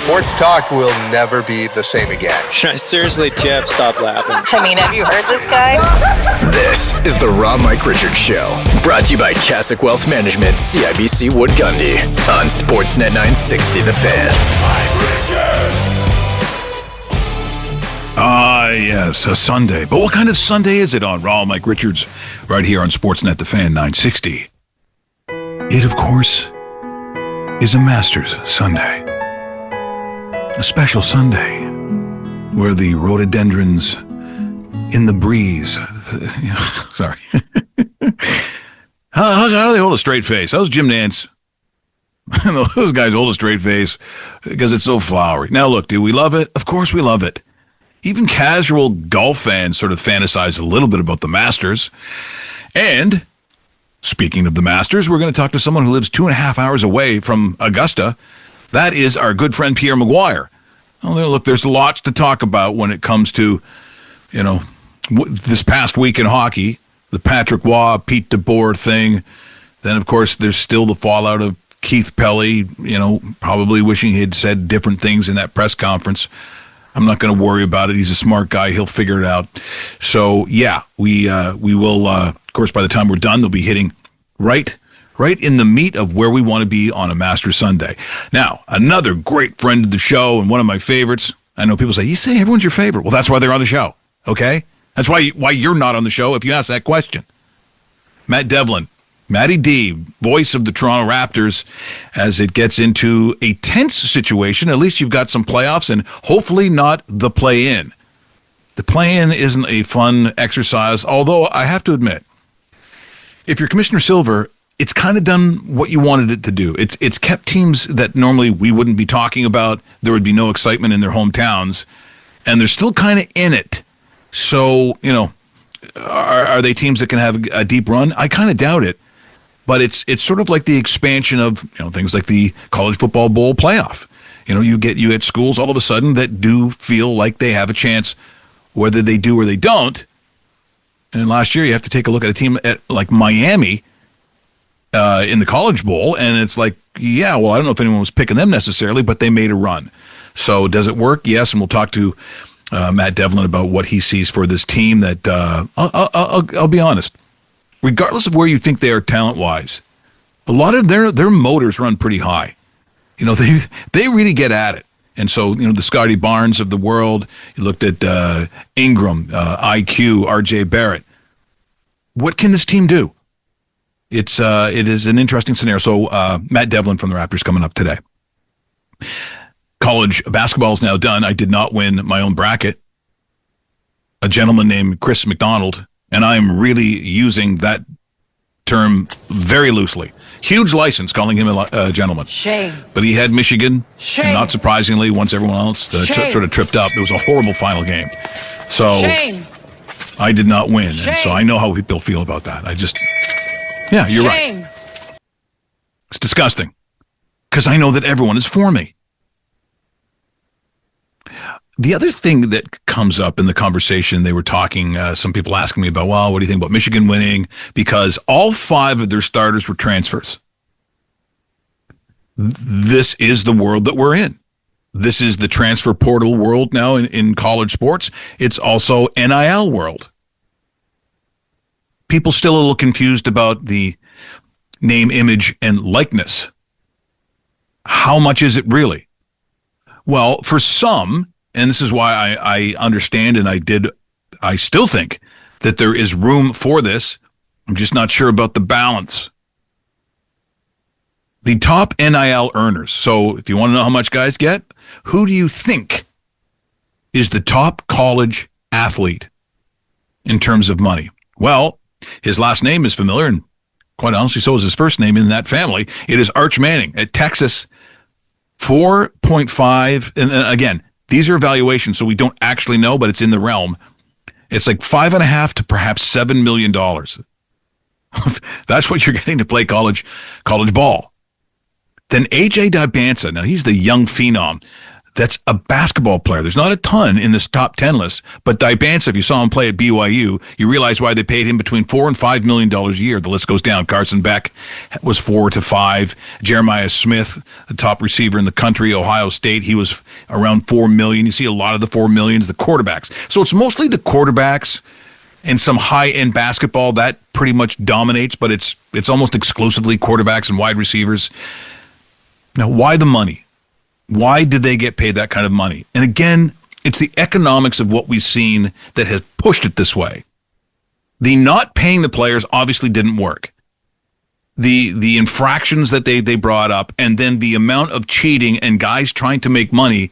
Sports talk will never be the same again. Seriously, Jeff, stop laughing. I mean, have you heard this guy? This is the Raw Mike Richards Show, brought to you by Cassock Wealth Management, CIBC Wood Gundy, on Sportsnet 960 The Fan. Yes, a Sunday. But what kind of Sunday is it on Raw Mike Richards, right here on Sportsnet The Fan 960? It, of course, is a Masters Sunday. A special Sunday where the rhododendrons in the breeze. Sorry. How do they hold a straight face? How's Jim Nance? Those guys hold a straight face because it's so flowery. Now, look, do we love it? Of course we love it. Even casual golf fans sort of fantasize a little bit about the Masters. And speaking of the Masters, we're going to talk to someone who lives 2.5 hours away from Augusta. That is our good friend Pierre McGuire. Oh, look, there's lots to talk about when it comes to, this past week in hockey, the Patrick Waugh, Pete DeBoer thing. Then, of course, there's still the fallout of Keith Pelley, probably wishing he'd said different things in that press conference. I'm not going to worry about it. He's a smart guy. He'll figure it out. So, yeah, we will, of course, by the time we're done, they'll be hitting right in the meat of where we want to be on a Masters Sunday. Now, another great friend of the show and one of my favorites. I know people say, you say everyone's your favorite. Well, that's why they're on the show, okay? That's why you're not on the show if you ask that question. Matt Devlin, Matty D, voice of the Toronto Raptors, as it gets into a tense situation. At least you've got some playoffs and hopefully not the play-in. The play-in isn't a fun exercise, although I have to admit, if you're Commissioner Silver, it's kind of done what you wanted it to do. It's kept teams that normally we wouldn't be talking about. There would be no excitement in their hometowns, and they're still kind of in it. So, are they teams that can have a deep run? I kind of doubt it. But it's sort of like the expansion of things like the college football bowl playoff. You get schools all of a sudden that do feel like they have a chance, whether they do or they don't. And last year you have to take a look at a team like Miami in the College Bowl, and it's like, yeah, well, I don't know if anyone was picking them necessarily, but they made a run. So does it work? Yes, and we'll talk to Matt Devlin about what he sees for this team that I'll be honest. Regardless of where you think they are talent-wise, a lot of their motors run pretty high. They really get at it. And so, the Scotty Barnes of the world, you looked at Ingram, IQ, RJ Barrett. What can this team do? It is an interesting scenario. So Matt Devlin from the Raptors coming up today. College basketball is now done. I did not win my own bracket. A gentleman named Chris McDonald, and I'm really using that term very loosely. Huge license calling him a gentleman. Shame. But he had Michigan. Shame. And not surprisingly, once everyone else sort of tripped up, it was a horrible final game. So Shame. I did not win. Shame. And so I know how people feel about that. Yeah, you're Shame. right. It's disgusting. Because I know that everyone is for me. The other thing that comes up in the conversation, they were talking, some people asking me about, well, what do you think about Michigan winning? Because all 5 of their starters were transfers. This is the world that we're in. This is the transfer portal world now in college sports. It's also NIL world. People still a little confused about the name, image, and likeness. How much is it really? Well, for some, and this is why I understand and I still think that there is room for this. I'm just not sure about the balance. The top NIL earners. So if you want to know how much guys get, who do you think is the top college athlete in terms of money? Well, his last name is familiar, and quite honestly, so is his first name in that family. It is Arch Manning at Texas. 4.5, and again, these are evaluations, so we don't actually know, but it's in the realm. It's like $5.5 to perhaps $7 million. That's what you're getting to play college ball. Then AJ Dybantsa, now he's the young phenom. that's a basketball player. There's not a ton in this top 10 list, but Dibansa, if you saw him play at BYU, you realize why they paid him between $4 and $5 million a year. The list goes down. Carson Beck was 4 to 5. Jeremiah Smith, the top receiver in the country, Ohio State, he was around $4 million. You see a lot of the $4 millions, the quarterbacks. So it's mostly the quarterbacks and some high-end basketball that pretty much dominates, but it's almost exclusively quarterbacks and wide receivers. Now, why the money? Why did they get paid that kind of money? And again, it's the economics of what we've seen that has pushed it this way. The not paying the players obviously didn't work. The infractions that they brought up, and then the amount of cheating and guys trying to make money,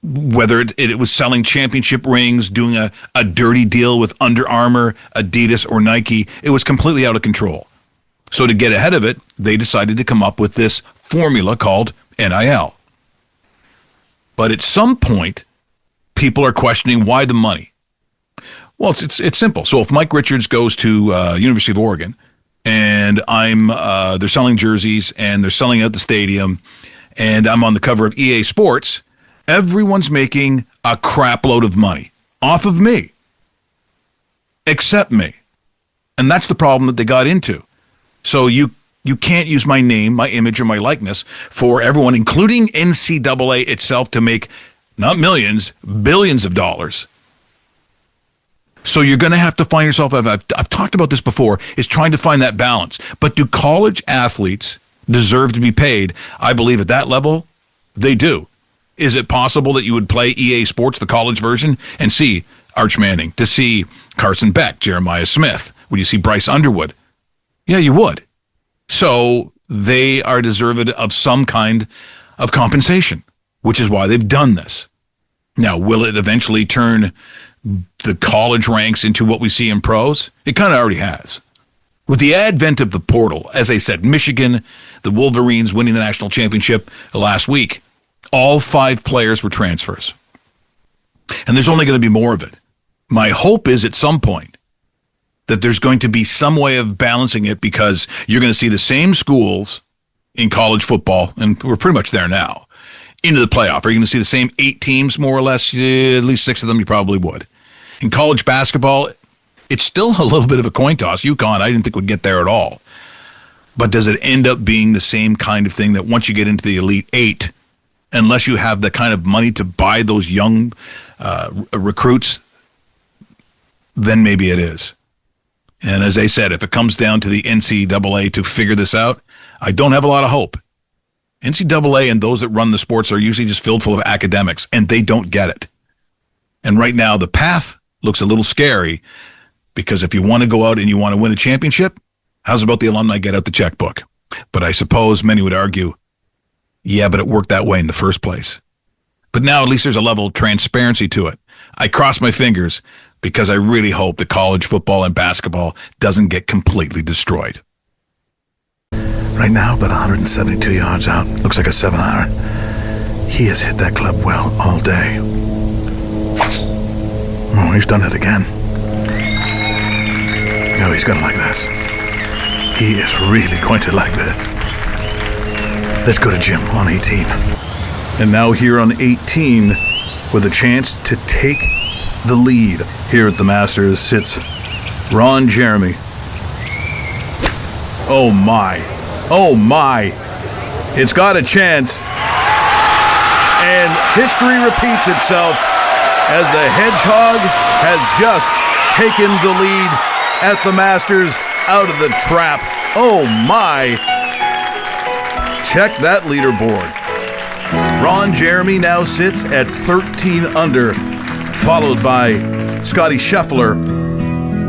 whether it was selling championship rings, doing a dirty deal with Under Armour, Adidas, or Nike, it was completely out of control. So to get ahead of it, they decided to come up with this formula called NIL. But at some point, people are questioning why the money. Well, it's simple. So if Mike Richards goes to University of Oregon, and they're selling jerseys and they're selling out the stadium, and I'm on the cover of EA Sports, everyone's making a crap load of money off of me, except me, and that's the problem that they got into. So you can't use my name, my image, or my likeness for everyone, including NCAA itself, to make not millions, billions of dollars. So you're going to have to find yourself, I've talked about this before, is trying to find that balance. But do college athletes deserve to be paid? I believe at that level, they do. Is it possible that you would play EA Sports, the college version, and see Arch Manning, to see Carson Beck, Jeremiah Smith? Would you see Bryce Underwood? Yeah, you would. So they are deserved of some kind of compensation, which is why they've done this. Now, will it eventually turn the college ranks into what we see in pros? It kind of already has. With the advent of the portal, as I said, Michigan, the Wolverines winning the national championship last week, all 5 players were transfers. And there's only going to be more of it. My hope is at some point that there's going to be some way of balancing it, because you're going to see the same schools in college football, and we're pretty much there now, into the playoff. Are you going to see the same 8 teams, more or less? Yeah, at least 6 of them you probably would. In college basketball, it's still a little bit of a coin toss. UConn, I didn't think would get there at all. But does it end up being the same kind of thing that once you get into the Elite 8, unless you have the kind of money to buy those young recruits, then maybe it is. And as I said, if it comes down to the NCAA to figure this out, I don't have a lot of hope. NCAA and those that run the sports are usually just filled full of academics, and they don't get it. And right now, the path looks a little scary, because if you want to go out and you want to win a championship, how's about the alumni get out the checkbook? But I suppose many would argue, yeah, but it worked that way in the first place. But now at least there's a level of transparency to it. I cross my fingers, because I really hope that college football and basketball doesn't get completely destroyed. Right now, about 172 yards out. Looks like a 7-iron. He has hit that club well all day. Oh, he's done it again. No, he's going to like this. He is really going to like this. Let's go to Jim on 18. And now here on 18, with a chance to take the lead here at the Masters, sits Ron Jeremy. Oh my. Oh my. It's got a chance. And history repeats itself as the Hedgehog has just taken the lead at the Masters out of the trap. Oh my. Check that leaderboard. Ron Jeremy now sits at 13 under, followed by Scotty Scheffler,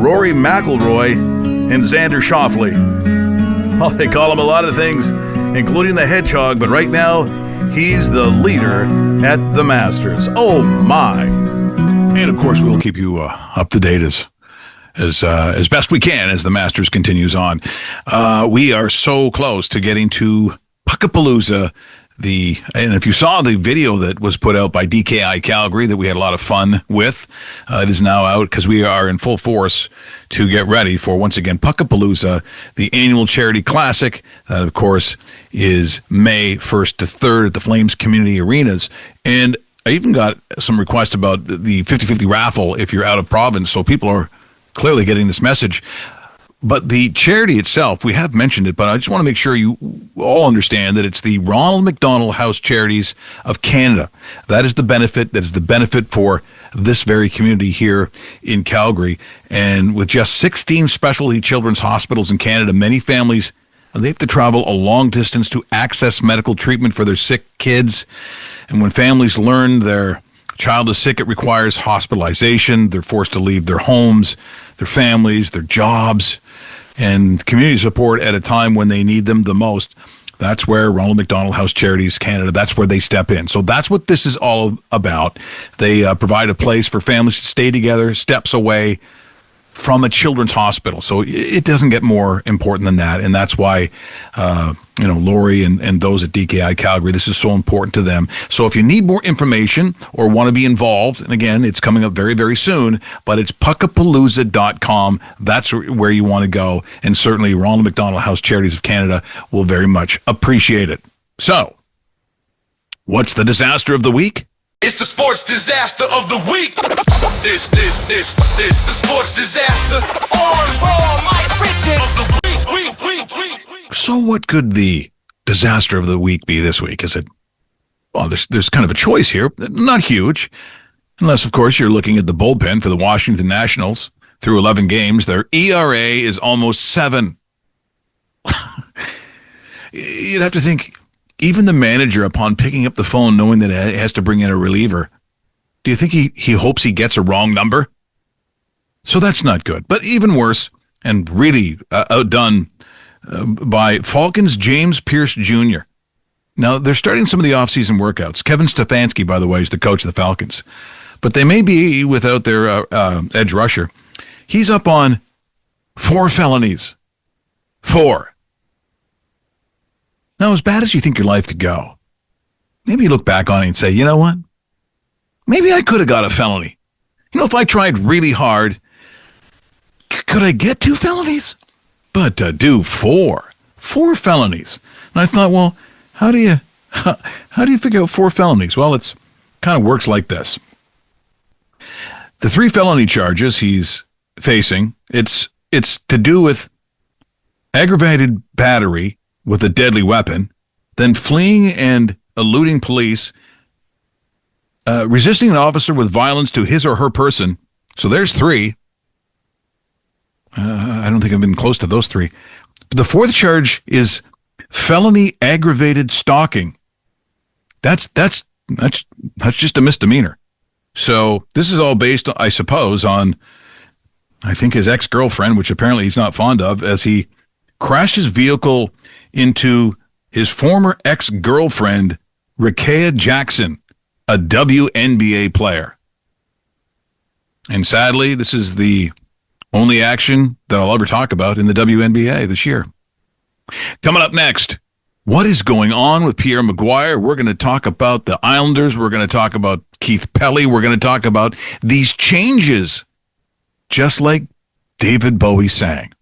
Rory McIlroy, and Xander Schauffele. Well, they call him a lot of things, including the Hedgehog, but right now, he's the leader at the Masters. Oh, my. And, of course, we'll keep you up to date as best we can as the Masters continues on. We are so close to getting to Puckapalooza And if you saw the video that was put out by DKI Calgary that we had a lot of fun with, it is now out because we are in full force to get ready for, once again, Puckapalooza, the annual charity classic. That, of course, is May 1st to 3rd at the Flames Community Arenas. And I even got some requests about the 50-50 raffle if you're out of province, so people are clearly getting this message. But the charity itself, we have mentioned it, but I just want to make sure you all understand that it's the Ronald McDonald House Charities of Canada. That is the benefit for this very community here in Calgary. And with just 16 specialty children's hospitals in Canada, many families, they have to travel a long distance to access medical treatment for their sick kids. And when families learn their child is sick, it requires hospitalization. They're forced to leave their homes, their families, their jobs, and community support at a time when they need them the most. That's where Ronald McDonald House Charities Canada, that's where they step in. So that's what this is all about. They provide a place for families to stay together, steps away from a children's hospital. So it doesn't get more important than that. And that's why, Lori and those at DKI Calgary, this is so important to them. So if you need more information or want to be involved, and again, it's coming up very, very soon, but it's puckapalooza.com. That's where you want to go. And certainly Ronald McDonald House Charities of Canada will very much appreciate it. So, what's the disaster of the week? It's the sports disaster of the week. This, the sports disaster on Raw Mike Richards of the week. So what could the disaster of the week be this week? Is it, well, there's kind of a choice here. Not huge, unless, of course, you're looking at the bullpen for the Washington Nationals. Through 11 games, their ERA is almost 7. You'd have to think, even the manager, upon picking up the phone, knowing that it has to bring in a reliever, do you think he hopes he gets a wrong number? So that's not good. But even worse, and really outdone by Falcons' James Pierce Jr. Now, they're starting some of the offseason workouts. Kevin Stefanski, by the way, is the coach of the Falcons. But they may be without their edge rusher. He's up on 4 felonies. 4. Now, as bad as you think your life could go, maybe you look back on it and say, you know what? Maybe I could have got a felony. You know, if I tried really hard, could I get 2 felonies? But to do 4 felonies. And I thought, well, how do you figure out 4 felonies? Well, it's kind of works like this. The 3 felony charges he's facing, it's to do with aggravated battery with a deadly weapon, then fleeing and eluding police, resisting an officer with violence to his or her person. So there's 3. I don't think I've been close to those 3. But the 4th charge is felony aggravated stalking. That's just a misdemeanor. So this is all based, I suppose, on, I think, his ex-girlfriend, which apparently he's not fond of, as he crashed his vehicle into his former ex-girlfriend, Rakea Jackson, a WNBA player. And sadly, this is the only action that I'll ever talk about in the WNBA this year. Coming up next, what is going on with Pierre McGuire? We're going to talk about the Islanders. We're going to talk about Keith Pelly. We're going to talk about these changes, just like David Bowie sang.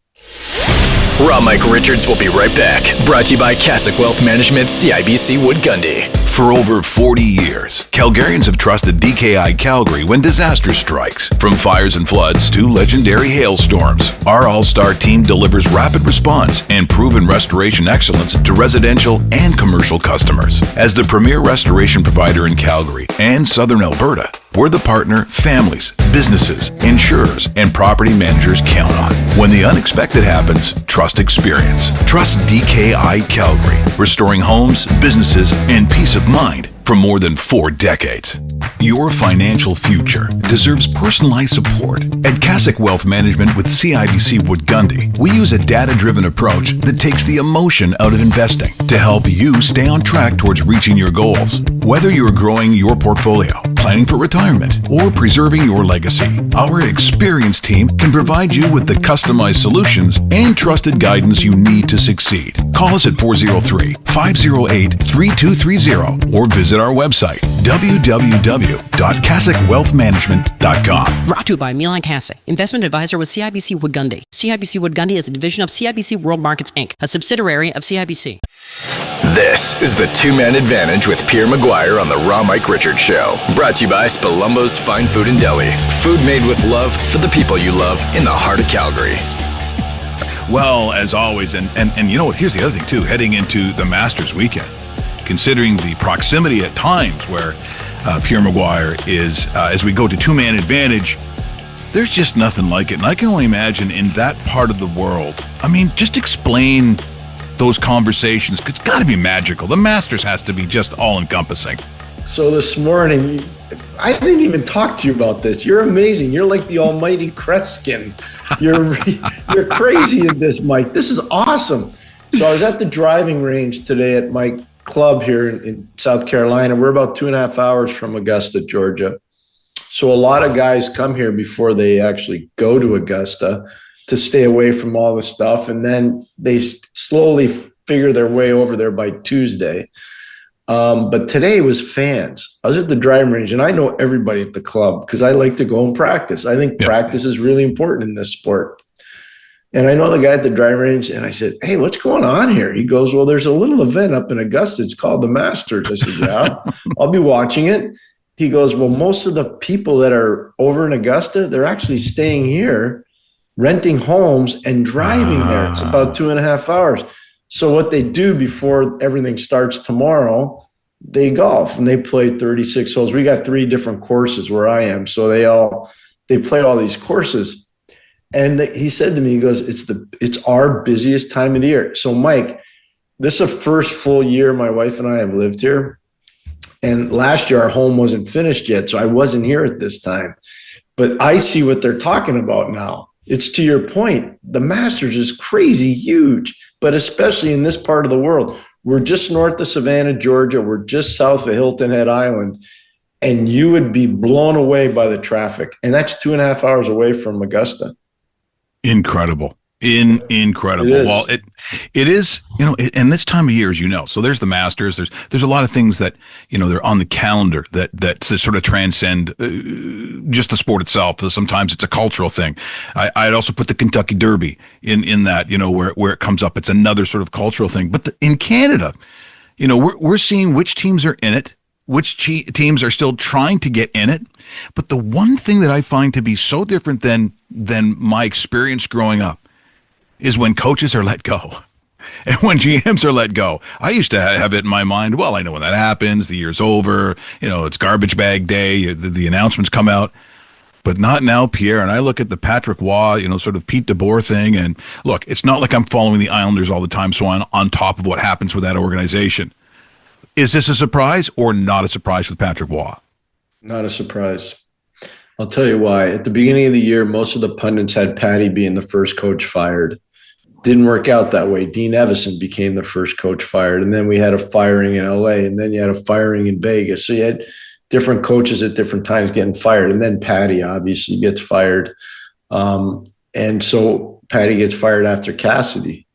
Raw Mike Richards will be right back. Brought to you by Cassock Wealth Management, CIBC Wood Gundy. For over 40 years, Calgarians have trusted DKI Calgary when disaster strikes. From fires and floods to legendary hailstorms, our all-star team delivers rapid response and proven restoration excellence to residential and commercial customers. As the premier restoration provider in Calgary and Southern Alberta, we're the partner families, businesses, insurers, and property managers count on. When the unexpected happens, trust experience. Trust DKI Calgary, restoring homes, businesses, and peace of mind for more than 4 decades. Your financial future deserves personalized support. At Cassock Wealth Management with CIBC Wood Gundy, we use a data-driven approach that takes the emotion out of investing to help you stay on track towards reaching your goals. Whether you're growing your portfolio, planning for retirement, or preserving your legacy, our experienced team can provide you with the customized solutions and trusted guidance you need to succeed. Call us at 403-508-3230 or visit our website, www.cassicwealthmanagement.com. Brought to you by Milan Kasich, investment advisor with CIBC Wood Gundy. CIBC Wood Gundy is a division of CIBC World Markets, Inc., a subsidiary of CIBC. This is the Two-Man Advantage with Pierre McGuire on the Raw Mike Richards Show. Brought to you by Spalumbo's Fine Food and Deli. Food made with love for the people you love in the heart of Calgary. Well, as always, and you know what, here's the other thing too, heading into the Masters weekend, considering the proximity at times where Pierre McGuire is, as we go to two-man advantage, there's just nothing like it. And I can only imagine in that part of the world, I mean, just explain those conversations, because it's got to be magical. The Masters has to be just all-encompassing. So this morning, I didn't even talk to you about this. You're amazing. You're like the almighty Kreskin. You're crazy in this, Mike. This is awesome. So I was at the driving range today at my club here in South Carolina. We're about 2.5 hours from Augusta, Georgia. So a lot of guys come here before they actually go to Augusta to stay away from all the stuff. And then they slowly figure their way over there by Tuesday. But today was fans. I was at the driving range, and I know everybody at the club because I like to go and practice. I think practice is really important in this sport. And I know the guy at the driving range, and I said, "Hey, what's going on here?" He goes, "Well, there's a little event up in Augusta. It's called the Masters." I said, "Yeah, I'll be watching it." He goes, "Well, most of the people that are over in Augusta, they're actually staying here, renting homes and driving there. It's about 2.5 hours. So what they do before everything starts tomorrow, they golf and they play 36 holes. We got 3 different courses where I am. So they play all these courses." And he said to me, he goes, it's our busiest time of the year. So Mike, this is the first full year my wife and I have lived here. And last year our home wasn't finished yet. So I wasn't here at this time, but I see what they're talking about now. It's to your point. The Masters is crazy huge, but especially in this part of the world. We're just north of Savannah, Georgia. We're just south of Hilton Head Island, and you would be blown away by the traffic. And that's 2.5 hours away from Augusta. Incredible. Incredible. Well, it is, and this time of year, as you know, so there's the Masters, there's a lot of things that, they're on the calendar that sort of transcend just the sport itself. Sometimes it's a cultural thing. I'd also put the Kentucky Derby in that, where it comes up. It's another sort of cultural thing. But in Canada, we're seeing which teams are in it, which teams are still trying to get in it. But the one thing that I find to be so different than my experience growing up is when coaches are let go and when GMs are let go. I used to have it in my mind, well, I know when that happens, the year's over, it's garbage bag day, the announcements come out, but not now, Pierre. And I look at the Patrick Waugh, sort of Pete DeBoer thing, and look, it's not like I'm following the Islanders all the time, so I'm on top of what happens with that organization. Is this a surprise or not a surprise with Patrick Waugh? Not a surprise. I'll tell you why. At the beginning of the year, most of the pundits had Patty being the first coach fired. Didn't work out that way. Dean Evison became the first coach fired. And then we had a firing in LA, and then you had a firing in Vegas. So you had different coaches at different times getting fired. And then Patty obviously gets fired. And so Patty gets fired after Cassidy.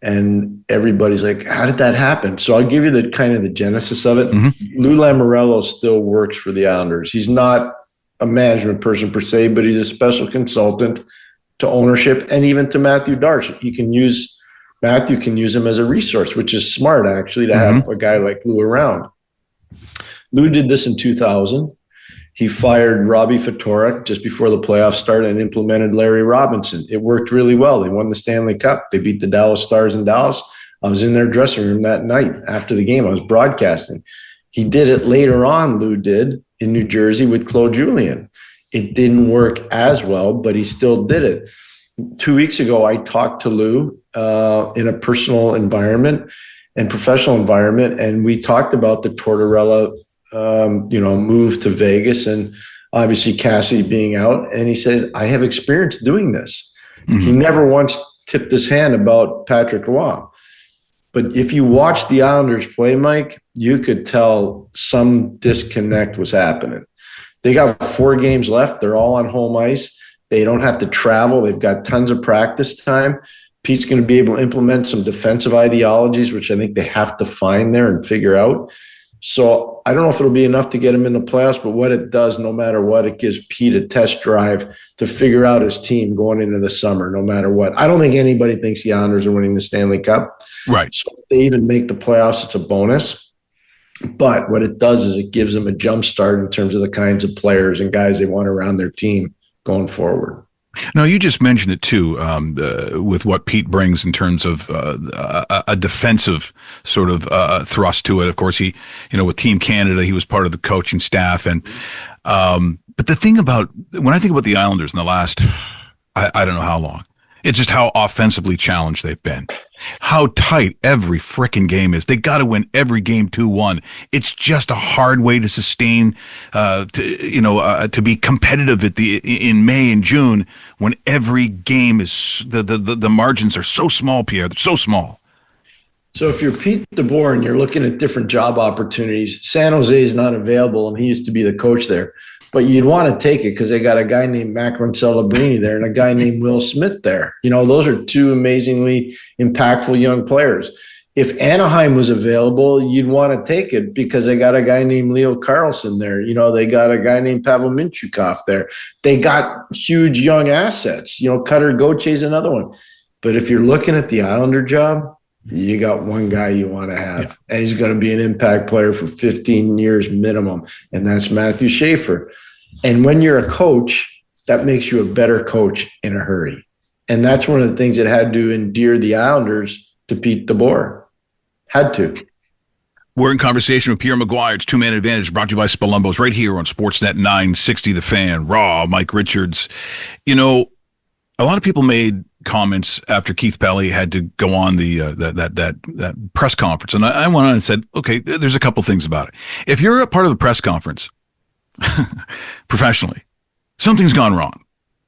And everybody's like, how did that happen? So I'll give you the kind of the genesis of it. Mm-hmm. Lou Lamoriello still works for the Islanders. He's not a management person per se, but he's a special consultant to ownership and even to Matthew Darsh. Matthew can use him as a resource, which is smart actually to have a guy like Lou around. Lou did this in 2000. He fired Robbie Ftorek just before the playoffs started and implemented Larry Robinson. It worked really well. They won the Stanley Cup. They beat the Dallas Stars in Dallas. I was in their dressing room that night after the game. I was broadcasting. He did it later on, Lou did, in New Jersey with Claude Julien. It didn't work as well, but he still did it. 2 weeks ago, I talked to Lou in a personal environment and professional environment, and we talked about the Tortorella move to Vegas and obviously Cassidy being out. And he said, I have experience doing this. Mm-hmm. He never once tipped his hand about Patrick Roy. But if you watch the Islanders play, Mike, you could tell some disconnect was happening. They got 4 games left. They're all on home ice. They don't have to travel. They've got tons of practice time. Pete's going to be able to implement some defensive ideologies, which I think they have to find there and figure out. So I don't know if it'll be enough to get him in the playoffs, but what it does, no matter what, it gives Pete a test drive to figure out his team going into the summer, no matter what. I don't think anybody thinks the Islanders are winning the Stanley Cup. Right. So if they even make the playoffs, it's a bonus. But what it does is it gives them a jump start in terms of the kinds of players and guys they want around their team going forward. No, you just mentioned it too, with what Pete brings in terms of a defensive sort of thrust to it. Of course, he, with Team Canada, he was part of the coaching staff, and but the thing about when I think about the Islanders in the last, I don't know how long, it's just how offensively challenged they've been. How tight every frickin' game is. They got to win every game 2-1. It's just a hard way to sustain, to be competitive in May and June when every game is the margins are so small, Pierre. They're so small. So if you're Pete DeBoer and you're looking at different job opportunities, San Jose is not available, and he used to be the coach there. But you'd want to take it because they got a guy named Macklin Celebrini there and a guy named Will Smith there. Those are 2 amazingly impactful young players. If Anaheim was available, you'd want to take it because they got a guy named Leo Carlson there. They got a guy named Pavel Mintyukov there. They got huge young assets. Cutter Gauthier is another one. But if you're looking at the Islander job, you got one guy you want to have, and he's going to be an impact player for 15 years minimum, and that's Matthew Schaefer. And when you're a coach, that makes you a better coach in a hurry. And that's one of the things that had to endear the Islanders to Pete DeBoer. Had to. We're in conversation with Pierre McGuire. It's 2-Man Advantage, brought to you by Spolumbos, right here on Sportsnet 960 The Fan. Raw, Mike Richards. A lot of people made comments after Keith Pelly had to go on that press conference, and I went on and said, okay, there's a couple things about it. If you're a part of the press conference professionally, something's gone wrong.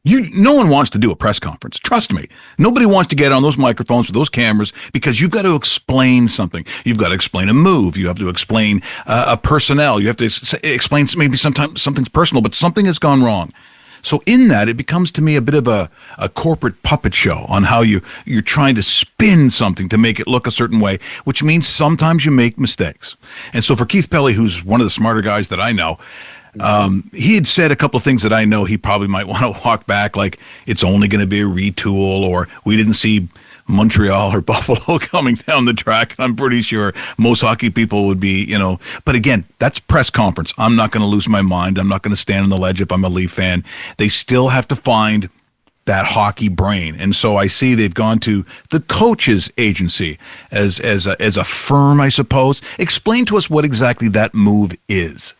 No one wants to do a press conference. Trust me. Nobody wants to get on those microphones with those cameras because you've got to explain something. You've got to explain a move. You have to explain a personnel. You have to explain maybe sometimes something's personal, but something has gone wrong. So in that, it becomes to me a bit of a corporate puppet show on how you're trying to spin something to make it look a certain way, which means sometimes you make mistakes. And so for Keith Pelly, who's one of the smarter guys that I know, he had said a couple of things that I know he probably might want to walk back, like it's only going to be a retool, or we didn't see Montreal or Buffalo coming down the track. I'm pretty sure most hockey people would be, but again, that's press conference. I'm not going to lose my mind. I'm not going to stand on the ledge if I'm a Leaf fan. They still have to find that hockey brain. And so I see they've gone to the coach's agency as a firm, I suppose. Explain to us what exactly that move is.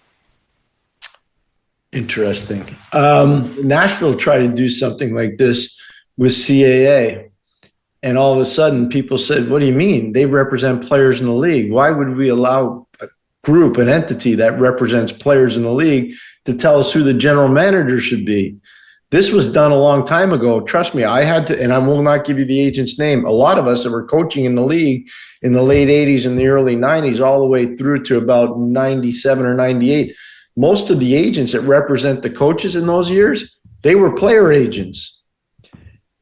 Interesting. Nashville tried to do something like this with CAA. And all of a sudden, people said, what do you mean? They represent players in the league. Why would we allow a group, an entity that represents players in the league to tell us who the general manager should be? This was done a long time ago. Trust me, I had to, and I will not give you the agent's name. A lot of us that were coaching in the league in the late 80s and the early 90s, all the way through to about 97 or 98, most of the agents that represent the coaches in those years, they were player agents.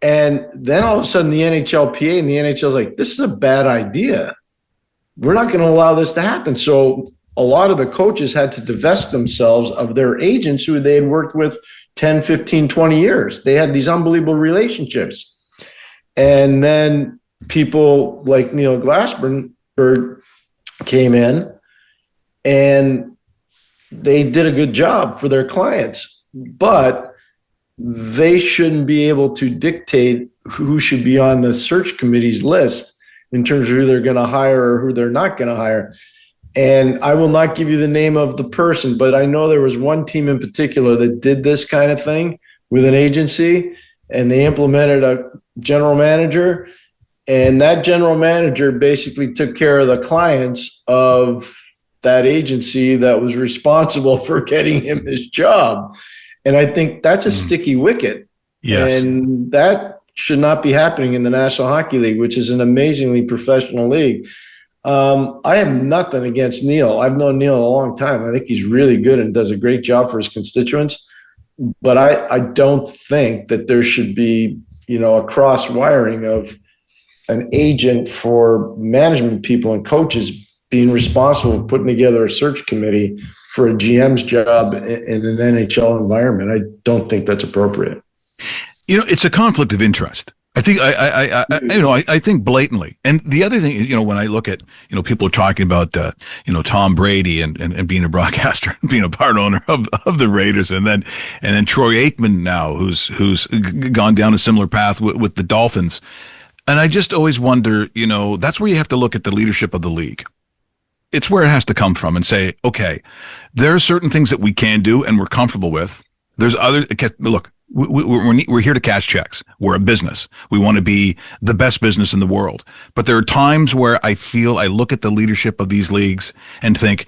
And then all of a sudden the NHLPA and the NHL is like, this is a bad idea. We're not going to allow this to happen. So a lot of the coaches had to divest themselves of their agents who they had worked with 10, 15, 20 years. They had these unbelievable relationships. And then people like Neil Glassberg came in and they did a good job for their clients. But they shouldn't be able to dictate who should be on the search committee's list in terms of who they're going to hire or who they're not going to hire. And I will not give you the name of the person, but I know there was one team in particular that did this kind of thing with an agency, and they implemented a general manager, and that general manager basically took care of the clients of that agency that was responsible for getting him his job. And I think that's a sticky wicket. Yes. And that should not be happening in the National Hockey League, which is an amazingly professional league. I have nothing against Neil. I've known Neil a long time. I think he's really good and does a great job for his constituents. But I don't think that there should be, a cross wiring of an agent for management people and coaches being responsible for putting together a search committee for a GM's job in an NHL environment. I don't think that's appropriate. It's a conflict of interest. I think I think blatantly. And the other thing, when I look at, people are talking about, Tom Brady and being a broadcaster, being a part owner of the Raiders, and then Troy Aikman now, who's gone down a similar path with the Dolphins. And I just always wonder, that's where you have to look at the leadership of the league. It's where it has to come from and say, okay, there are certain things that we can do and we're comfortable with. There's others. Look, we're here to cash checks. We're a business. We want to be the best business in the world. But there are times where I look at the leadership of these leagues and think,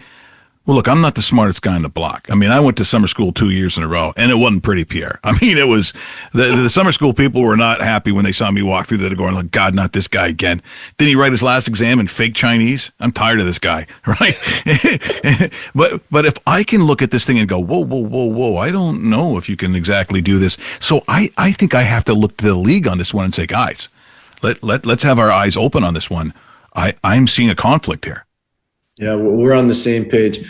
well, look, I'm not the smartest guy on the block. I mean, I went to summer school 2 years in a row, and it wasn't pretty, Pierre. I mean, it was the summer school people were not happy when they saw me walk through the door and like, God, not this guy again. Didn't he write his last exam in fake Chinese? I'm tired of this guy, right? but if I can look at this thing and go, whoa, I don't know if you can exactly do this. So I think I have to look to the league on this one and say, guys, let's have our eyes open on this one. I'm seeing a conflict here. Yeah, well, we're on the same page.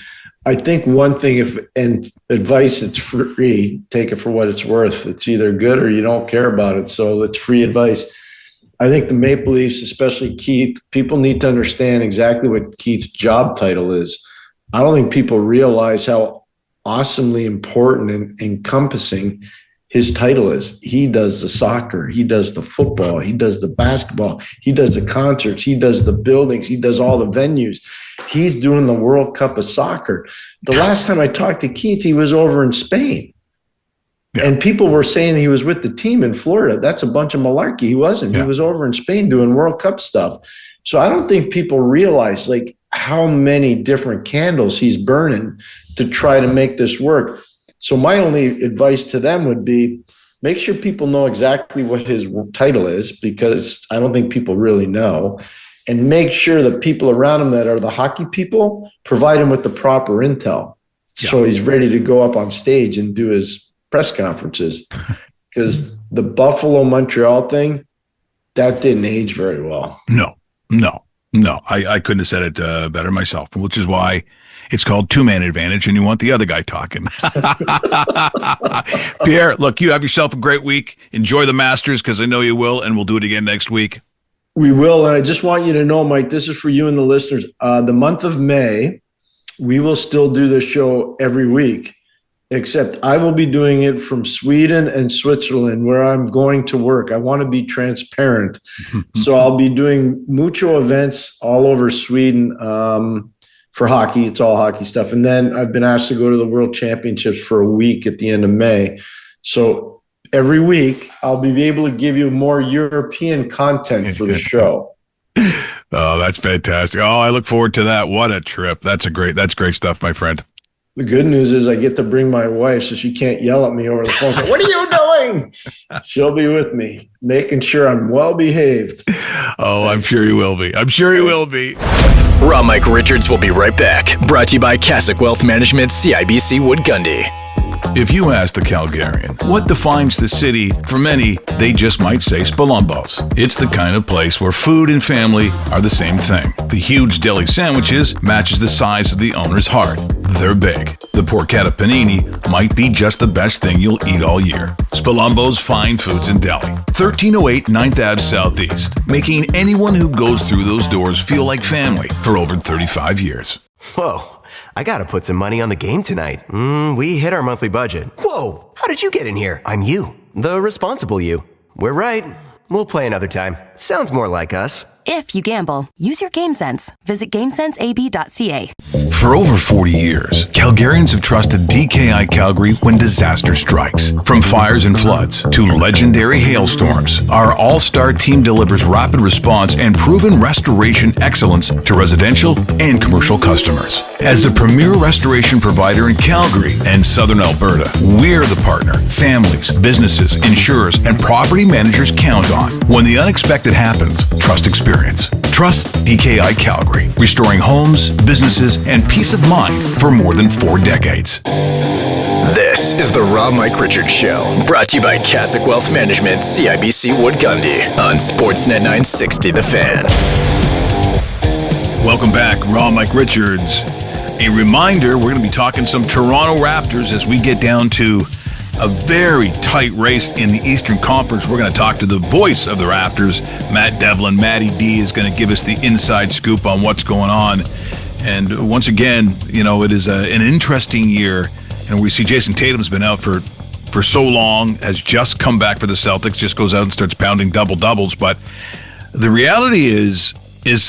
I think one thing, and advice that's free, take it for what it's worth. It's either good or you don't care about it. So it's free advice. I think the Maple Leafs, especially Keith, people need to understand exactly what Keith's job title is. I don't think people realize how awesomely important and encompassing his title is. He does the soccer, he does the football, he does the basketball, he does the concerts, he does the buildings, he does all the venues. He's doing the World Cup of soccer. The last time I talked to Keith, he was over in Spain. Yeah. And people were saying he was with the team in Florida. That's a bunch of malarkey. He wasn't. Yeah. He was over in Spain doing World Cup stuff. So I don't think people realize like how many different candles he's burning to try to make this work. So my only advice to them would be make sure people know exactly what his title is, because I don't think people really know. And make sure that people around him that are the hockey people provide him with the proper intel. Yeah. So he's ready to go up on stage and do his press conferences. Because the Buffalo-Montreal thing, that didn't age very well. No. I couldn't have said it better myself, which is why it's called two-man advantage, and you want the other guy talking. Pierre, look, you have yourself a great week. Enjoy the Masters, because I know you will, and we'll do it again next week. We will, and I just want you to know, Mike, this is for you and the listeners. The month of May, we will still do the show every week, except I will be doing it from Sweden and Switzerland, where I'm going to work. I want to be transparent. So I'll be doing mucho events all over Sweden for hockey. It's all hockey stuff. And then I've been asked to go to the World Championships for a week at the end of May. So every week, I'll be able to give you more European content for the show. Oh, that's fantastic. Oh, I look forward to that. What a trip. That's great stuff, my friend. The good news is I get to bring my wife so she can't yell at me over the phone. Say, what are you doing? She'll be with me, making sure I'm well behaved. Oh, I'm sure you will be. Raw Mike Richards will be right back. Brought to you by Cassock Wealth Management, CIBC Wood Gundy. If you ask the Calgarian what defines the city, for many, they just might say Spalumbo's. It's the kind of place where food and family are the same thing. The huge deli sandwiches matches the size of the owner's heart. They're big. The porchetta panini might be just the best thing you'll eat all year. Spalumbo's Fine Foods and Deli, 1308 9th Ave Southeast, making anyone who goes through those doors feel like family for over 35 years. Whoa. I gotta put some money on the game tonight. We hit our monthly budget. Whoa, how did you get in here? I'm you, the responsible you. We're right. We'll play another time. Sounds more like us. If you gamble, use your game sense. Visit GameSenseAB.ca. For over 40 years, Calgarians have trusted DKI Calgary when disaster strikes. From fires and floods to legendary hailstorms, our all-star team delivers rapid response and proven restoration excellence to residential and commercial customers. As the premier restoration provider in Calgary and Southern Alberta, we're the partner families, businesses, insurers, and property managers count on. When the unexpected happens, trust experience. Trust DKI Calgary, restoring homes, businesses, and peace of mind for more than 4 decades. This is the Raw Mike Richards Show, brought to you by Cassock Wealth Management, CIBC Wood Gundy, on Sportsnet 960 The Fan. Welcome back, Raw Mike Richards. A reminder, we're going to be talking some Toronto Raptors as we get down to a very tight race in the Eastern Conference. We're going to talk to the voice of the Raptors, Matt Devlin. Matty D is going to give us the inside scoop on what's going on. And once again, you know, it is an interesting year. And we see Jason Tatum's been out for so long, has just come back for the Celtics, just goes out and starts pounding double-doubles. But the reality is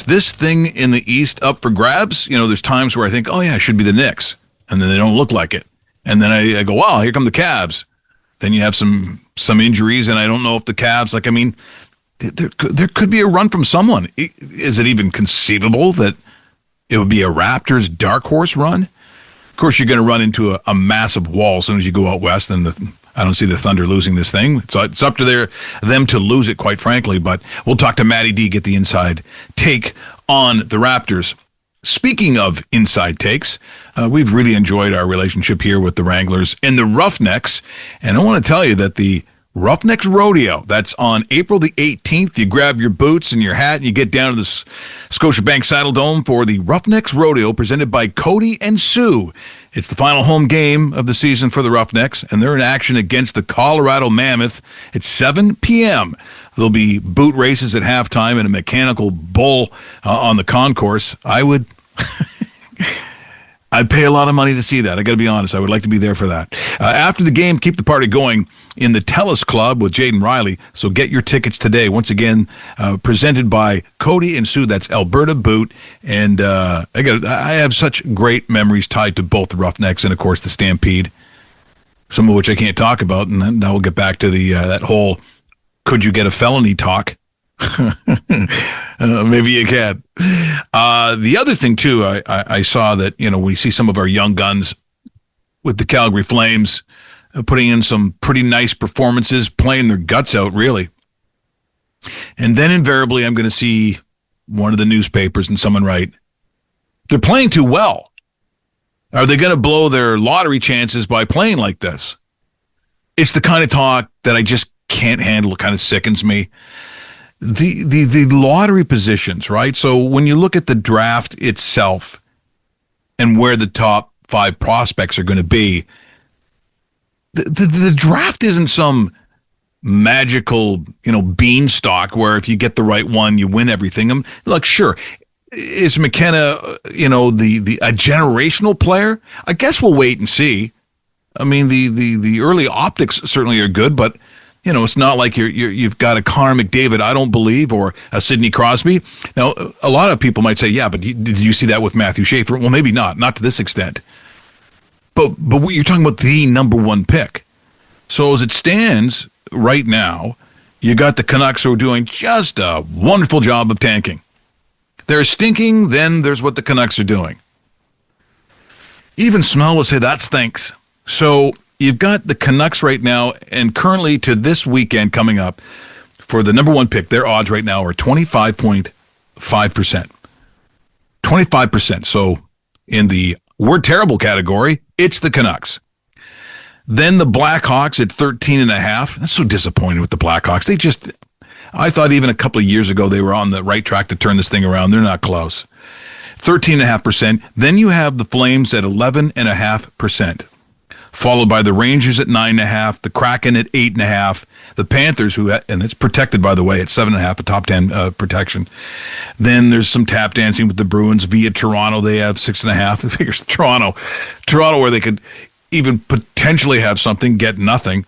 this thing in the East up for grabs? You know, there's times where I think, oh, yeah, it should be the Knicks. And then they don't look like it. And then I go, wow, here come the Cavs. Then you have some injuries, and I don't know if the Cavs, like, I mean, there could be a run from someone. Is it even conceivable that it would be a Raptors dark horse run? Of course, you're going to run into a massive wall as soon as you go out west, and I don't see the Thunder losing this thing. So it's up to them to lose it, quite frankly. But we'll talk to Matty D, get the inside take on the Raptors. Speaking of inside takes, we've really enjoyed our relationship here with the Wranglers and the Roughnecks. And I want to tell you that the Roughnecks Rodeo, that's on April the 18th. You grab your boots and your hat and you get down to the Scotiabank Saddle Dome for the Roughnecks Rodeo presented by Cody and Sue. It's the final home game of the season for the Roughnecks, and they're in action against the Colorado Mammoth at 7 p.m. There'll be boot races at halftime and a mechanical bull on the concourse. I'd pay a lot of money to see that. I got to be honest. I would like to be there for that. After the game, keep the party going in the Telus Club with Jaden Riley. So get your tickets today. Once again, presented by Cody and Sue. That's Alberta Boot. And I have such great memories tied to both the Roughnecks and, of course, the Stampede, some of which I can't talk about. And then we'll get back to the that whole could you get a felony talk. Maybe you can. The other thing, too, I saw that, you know, we see some of our young guns with the Calgary Flames putting in some pretty nice performances, playing their guts out, really. And then invariably, I'm going to see one of the newspapers and someone write, they're playing too well. Are they going to blow their lottery chances by playing like this? It's the kind of talk that I just can't handle. It kind of sickens me. The lottery positions, right? So when you look at the draft itself and where the top 5 prospects are going to be, the draft isn't some magical, you know, beanstalk where if you get the right one, you win everything. Look, sure, is McKenna, you know, a generational player? I guess we'll wait and see. I mean, the early optics certainly are good, but you know, it's not like you've got a Connor McDavid, I don't believe, or a Sidney Crosby. Now, a lot of people might say, yeah, but did you see that with Matthew Schaefer? Well, maybe not to this extent. But you're talking about the number 1 pick. So as it stands right now, you got the Canucks who are doing just a wonderful job of tanking. They're stinking, then there's what the Canucks are doing. Even Smell will say that stinks. So you've got the Canucks right now, and currently to this weekend coming up for the number 1 pick, their odds right now are 25.5%. 25%. So in the we're terrible category, it's the Canucks. Then the Blackhawks at 13.5. That's so disappointing with the Blackhawks. I thought even a couple of years ago they were on the right track to turn this thing around. They're not close. 13.5%. Then you have the Flames at 11.5%. Followed by the Rangers at 9.5%, the Kraken at 8.5%, the Panthers, and it's protected, by the way, at 7.5%, a top 10 protection. Then there's some tap dancing with the Bruins via Toronto. They have 6.5%. It figures Toronto, where they could even potentially have something, get nothing.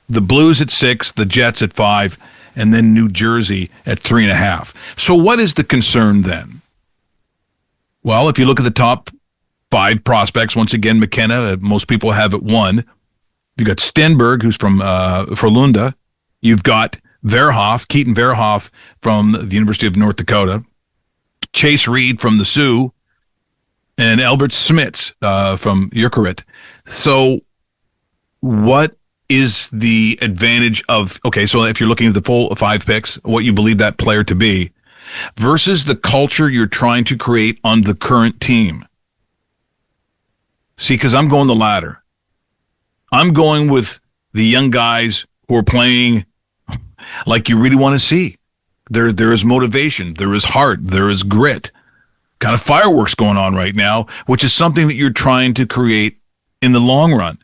The Blues at 6%, the Jets at 5%, and then New Jersey at 3.5%. So what is the concern then? Well, if you look at the top 5 prospects, once again, McKenna, most people have at 1. You've got Stenberg, who's from Frölunda. You've got Keaton Verhoff from the University of North Dakota. Chase Reed from the Sioux. and Albert Smits from Eucarit. So what is the advantage of, okay, so if you're looking at the full 5 picks, what you believe that player to be, versus the culture you're trying to create on the current team? See, because I'm going the latter. I'm going with the young guys who are playing like you really want to see. There is motivation, there is heart, there is grit. Kind of fireworks going on right now, which is something that you're trying to create in the long run.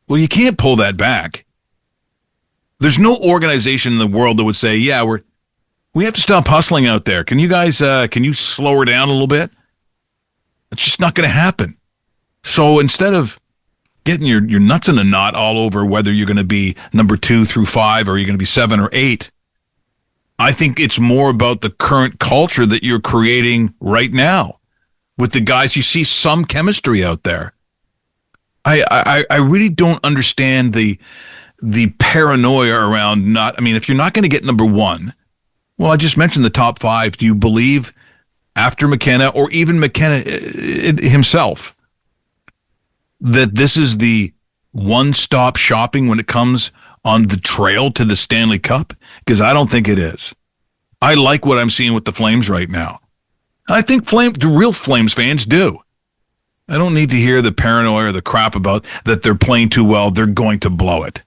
Well, you can't pull that back. There's no organization in the world that would say, yeah, we have to stop hustling out there. Can you guys, can you slow her down a little bit? It's just not going to happen. So instead of getting your nuts in a knot all over whether you're going to be number 2 through 5 or you're going to be 7 or 8, I think it's more about the current culture that you're creating right now with the guys. You see some chemistry out there. I really don't understand the paranoia around not, I mean, if you're not going to get number 1, well, I just mentioned the top 5. Do you believe after McKenna or even McKenna himself that this is the one-stop shopping when it comes on the trail to the Stanley Cup? Because I don't think it is. I like what I'm seeing with the Flames right now. I think the real Flames fans do. I don't need to hear the paranoia or the crap about that they're playing too well, they're going to blow it.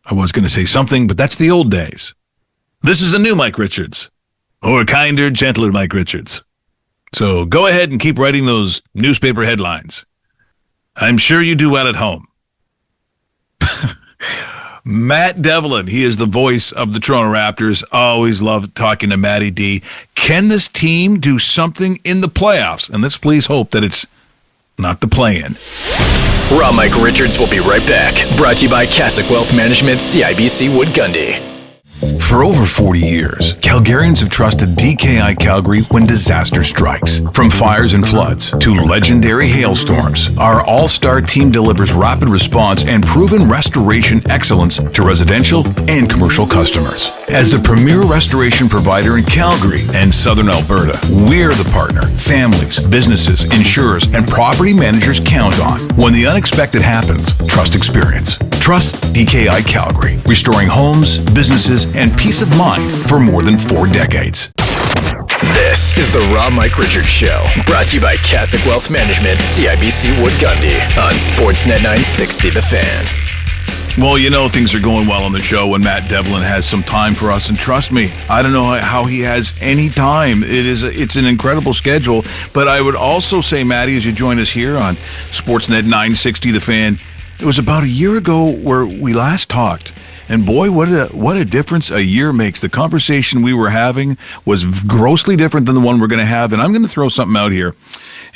I was going to say something, but that's the old days. This is a new Mike Richards, or a kinder, gentler Mike Richards. So go ahead and keep writing those newspaper headlines. I'm sure you do well at home. Matt Devlin, he is the voice of the Toronto Raptors. Always love talking to Matty D. Can this team do something in the playoffs? And let's please hope that it's not the play-in. Raw Mike Richards will be right back. Brought to you by Cassock Wealth Management, CIBC Wood Gundy. For over 40 years, Calgarians have trusted DKI Calgary when disaster strikes. From fires and floods to legendary hailstorms, our all-star team delivers rapid response and proven restoration excellence to residential and commercial customers. As the premier restoration provider in Calgary and Southern Alberta, we're the partner families, businesses, insurers, and property managers count on. When the unexpected happens, trust experience. Trust DKI Calgary, restoring homes, businesses, and peace of mind for more than 4 decades. This is the Raw Mike Richards Show, brought to you by Cassock Wealth Management, CIBC Wood Gundy, on Sportsnet 960 The Fan. Well, you know things are going well on the show when Matt Devlin has some time for us, and trust me, I don't know how he has any time. It's an incredible schedule, but I would also say, Matty, as you join us here on Sportsnet 960 The Fan, it was about a year ago where we last talked. And boy, what a difference a year makes. The conversation we were having was grossly different than the one we're going to have. And I'm going to throw something out here,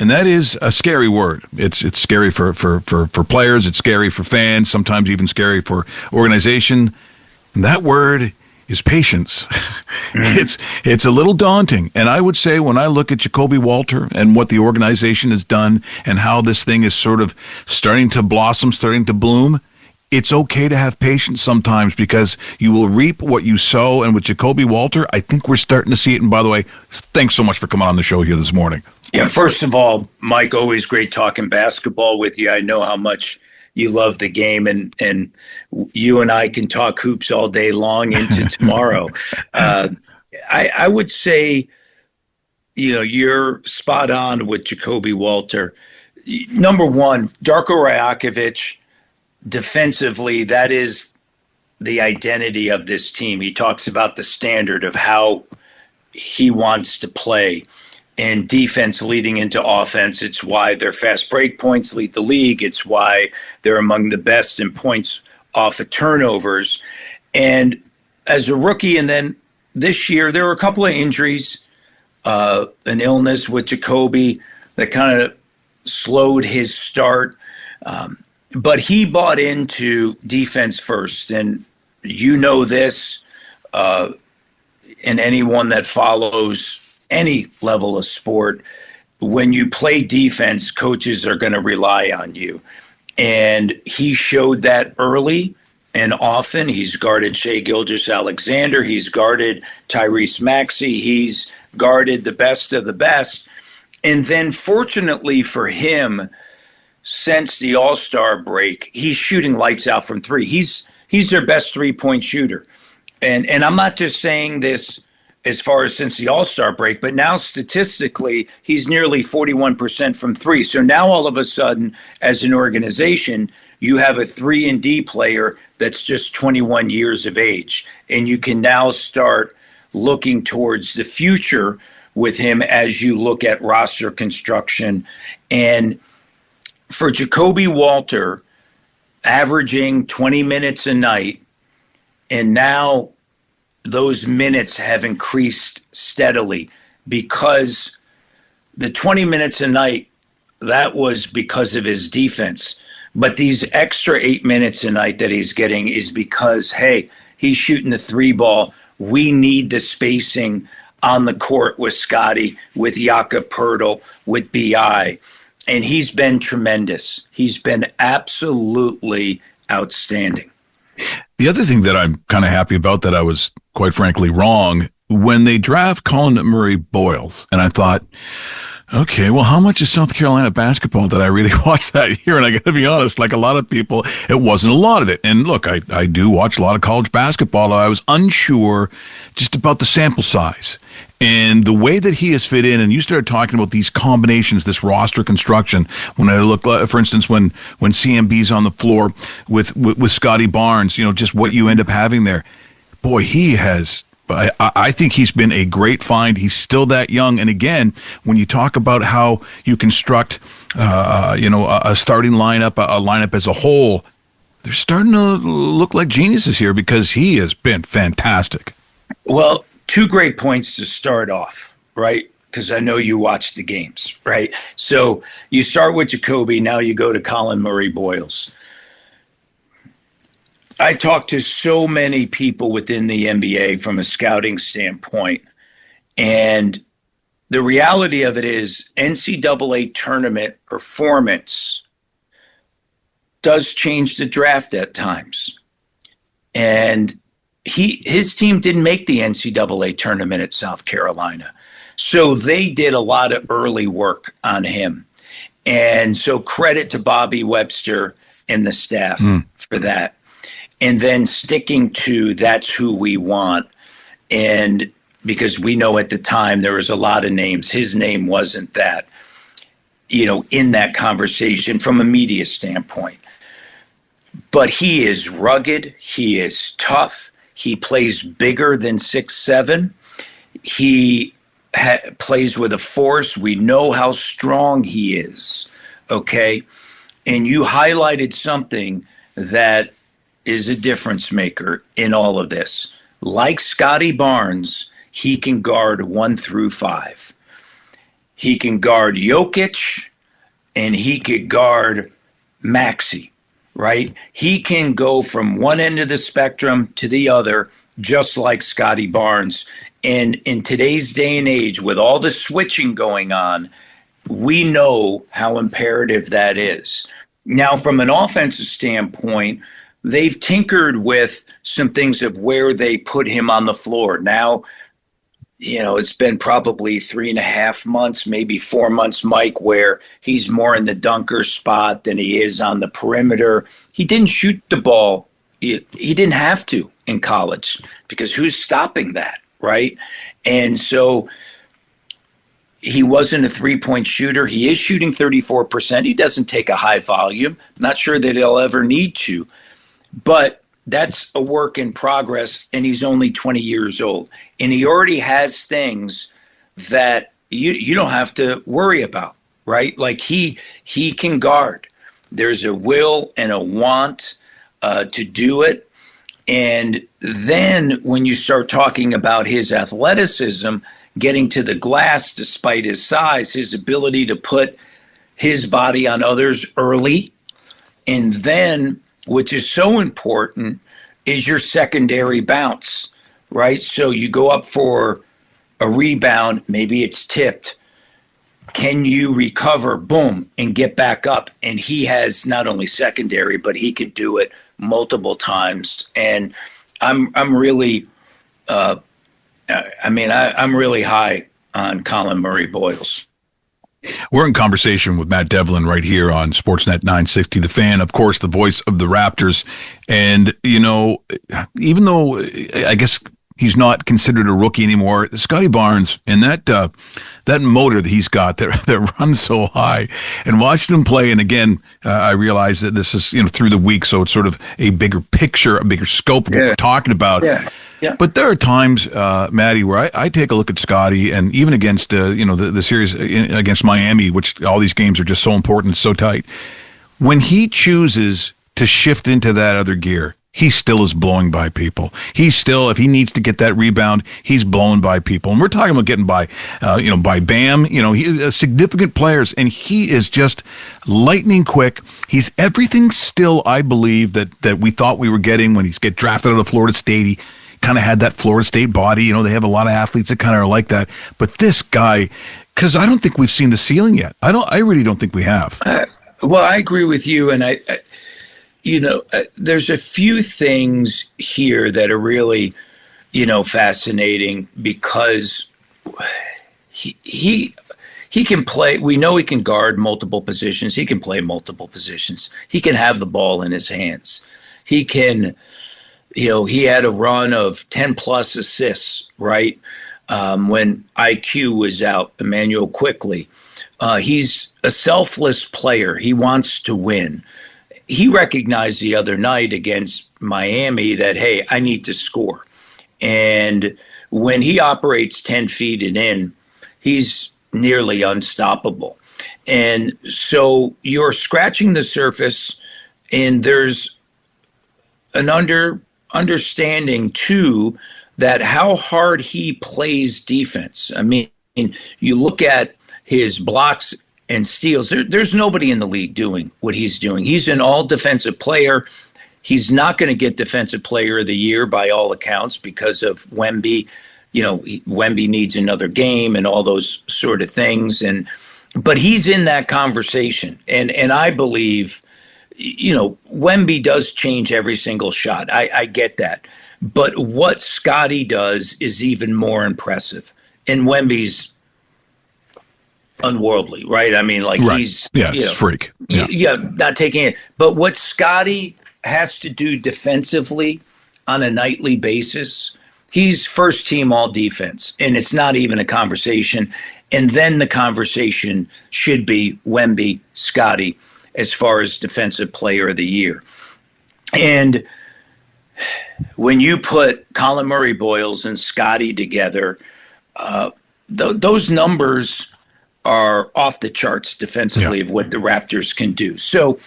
and that is a scary word. It's scary for players. It's scary for fans. Sometimes even scary for organization. And that word is patience. It's a little daunting. And I would say when I look at Jacoby Walter and what the organization has done and how this thing is sort of starting to blossom, starting to bloom, it's okay to have patience sometimes because you will reap what you sow. And with Jacoby Walter, I think we're starting to see it. And by the way, thanks so much for coming on the show here this morning. Yeah, first of all, Mike, always great talking basketball with you. I know how much you love the game, and you and I can talk hoops all day long into tomorrow. I would say, you're spot on with Jacoby Walter. Number one, Darko Rajakovic, defensively, that is the identity of this team. He talks about the standard of how he wants to play, and defense leading into offense. It's why their fast break points lead the league. It's why they're among the best in points off of turnovers. And as a rookie, and then this year, there were a couple of injuries, an illness with Jacoby that kind of slowed his start. But he bought into defense first. And you know this, and anyone that follows any level of sport, when you play defense, coaches are going to rely on you. And he showed that early and often. He's guarded Shai Gilgeous-Alexander. He's guarded Tyrese Maxey. He's guarded the best of the best. And then fortunately for him, since the All-Star break, he's shooting lights out from three. He's their best three-point shooter. And I'm not just saying this as far as since the All-Star break, but now statistically, he's nearly 41% from three. So now all of a sudden, as an organization, you have a 3-and-D player that's just 21 years of age. And you can now start looking towards the future with him as you look at roster construction. And for Jacoby Walter, averaging 20 minutes a night, and now those minutes have increased steadily because the 20 minutes a night, that was because of his defense. But these extra 8 minutes a night that he's getting is because, hey, he's shooting the three ball. We need the spacing on the court with Scotty, with Jakob Poeltl, with B.I., and he's been tremendous. He's been absolutely outstanding. The other thing that I'm kind of happy about that I was, quite frankly, wrong, when they draft Colin Murray Boyles, and I thought, okay, well, how much is South Carolina basketball that I really watched that year? And I got to be honest, like a lot of people, it wasn't a lot of it. And look, I do watch a lot of college basketball. I was unsure just about the sample size. And the way that he has fit in, and you started talking about these combinations, this roster construction. When I look, for instance, when CMB's on the floor with Scotty Barnes, just what you end up having there. Boy, he has. I think he's been a great find. He's still that young. And again, when you talk about how you construct, a starting lineup, a lineup as a whole, they're starting to look like geniuses here because he has been fantastic. Well, two great points to start off, right? Because I know you watch the games, right? So you start with Jacoby, now you go to Colin Murray Boyles. I talk to so many people within the NBA from a scouting standpoint, and the reality of it is NCAA tournament performance does change the draft at times. And his team didn't make the NCAA tournament at South Carolina. So they did a lot of early work on him. And so credit to Bobby Webster and the staff for that. And then sticking to that's who we want. And because we know at the time there was a lot of names. His name wasn't that, in that conversation from a media standpoint. But he is rugged. He is tough. He plays bigger than 6'7". He plays with a force. We know how strong he is, okay? And you highlighted something that is a difference maker in all of this. Like Scotty Barnes, he can guard 1 through 5. He can guard Jokic, and he could guard Maxey. Right? He can go from one end of the spectrum to the other, just like Scotty Barnes. And in today's day and age, with all the switching going on, we know how imperative that is. Now, from an offensive standpoint, they've tinkered with some things of where they put him on the floor. Now, it's been probably 3.5 months, maybe 4 months, Mike, where he's more in the dunker spot than he is on the perimeter. He didn't shoot the ball. He didn't have to in college because who's stopping that, right? And so he wasn't a three-point shooter. He is shooting 34%. He doesn't take a high volume. Not sure that he'll ever need to. But that's a work in progress, and he's only 20 years old. And he already has things that you don't have to worry about, right? Like he can guard. There's a will and a want to do it. And then when you start talking about his athleticism, getting to the glass despite his size, his ability to put his body on others early, and then which is so important, is your secondary bounce, right? So you go up for a rebound, maybe it's tipped. Can you recover, boom, and get back up? And he has not only secondary, but he could do it multiple times. And I'm really, I'm really high on Colin Murray Boyles. We're in conversation with Matt Devlin right here on Sportsnet 960 The Fan, of course, the voice of the Raptors. And, even though I guess he's not considered a rookie anymore, Scotty Barnes and that motor that he's got that runs so high, and watching him play. And again, I realize that this is, through the week, so it's sort of a bigger picture, a bigger scope of what we're talking about. Yeah. Yeah. But there are times, Matty, where I take a look at Scotty, and even against the series against Miami, which all these games are just so important, so tight. When he chooses to shift into that other gear, he still is blowing by people. He's still, if he needs to get that rebound, he's blowing by people. And we're talking about getting by, by Bam. He significant players, and he is just lightning quick. He's everything still, I believe, that we thought we were getting when he's get drafted out of Florida State. He kind of had that Florida State body. They have a lot of athletes that kind of are like that. But this guy, because I don't think we've seen the ceiling yet. I really don't think we have. Well, I agree with you, and there's a few things here that are really, fascinating, because he can play. We know he can guard multiple positions. He can play multiple positions. He can have the ball in his hands. He can. He had a run of 10 plus assists, right? When IQ was out, Emmanuel Quickly. He's a selfless player. He wants to win. He recognized the other night against Miami that, hey, I need to score. And when he operates 10 feet and in, he's nearly unstoppable. And so you're scratching the surface, and there's an understanding too that how hard he plays defense. I mean, you look at his blocks and steals. There's nobody in the league doing what he's doing. He's an all defensive player. He's not going to get defensive player of the year by all accounts because of Wemby. Wemby needs another game and all those sort of things. But he's in that conversation. And I believe, Wemby does change every single shot. I get that. But what Scotty does is even more impressive. And Wemby's unworldly, right? I mean, right. He's he's a freak. Yeah. Not taking it. But what Scotty has to do defensively on a nightly basis, he's first team all defense, and it's not even a conversation. And then the conversation should be Wemby, Scotty, as far as defensive player of the year. And when you put Colin Murray-Boyles and Scotty together, those numbers are off the charts defensively of what the Raptors can do. So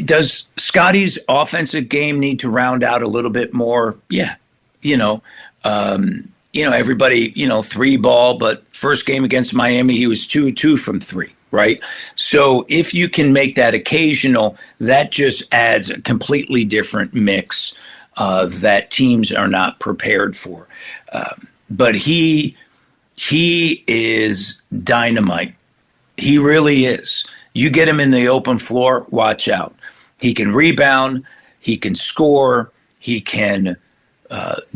does Scotty's offensive game need to round out a little bit more? Yeah. Everybody, three ball, but first game against Miami, he was 2-2 from three, right? So if you can make that occasional, that just adds a completely different mix that teams are not prepared for. But he is dynamite. He really is. You get him in the open floor, watch out. He can rebound. He can score. He can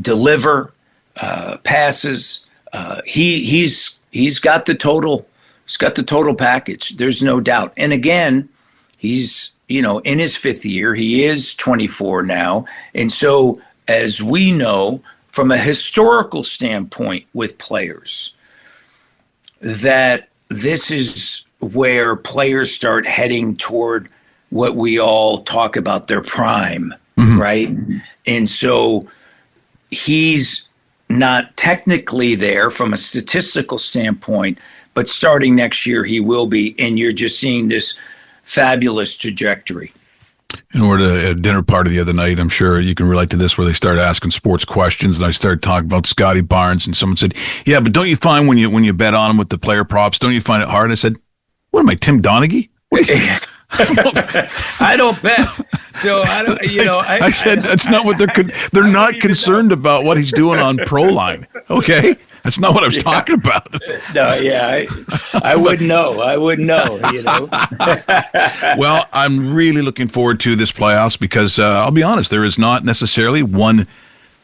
deliver passes. He's got the total. He's got the total package. There's no doubt. And again, he's in his fifth year. He is 24 now, and so as we know from a historical standpoint with players, that this is where players start heading toward what we all talk about, their prime, right? And so he's not technically there from a statistical standpoint, but starting next year he will be, and you're just seeing this fabulous trajectory. And we're at a dinner party the other night. I'm sure you can relate to this, where they started asking sports questions, and I started talking about Scotty Barnes, and someone said, "Yeah, but don't you find when you bet on him with the player props, don't you find it hard?" I said, "What am I, Tim Donaghy?" I don't bet. So I don't. I said that's not what they're not concerned about what he's doing on Proline. Okay. That's not what I was talking about. No, I wouldn't know. I wouldn't know, Well, I'm really looking forward to this playoffs because I'll be honest, there is not necessarily one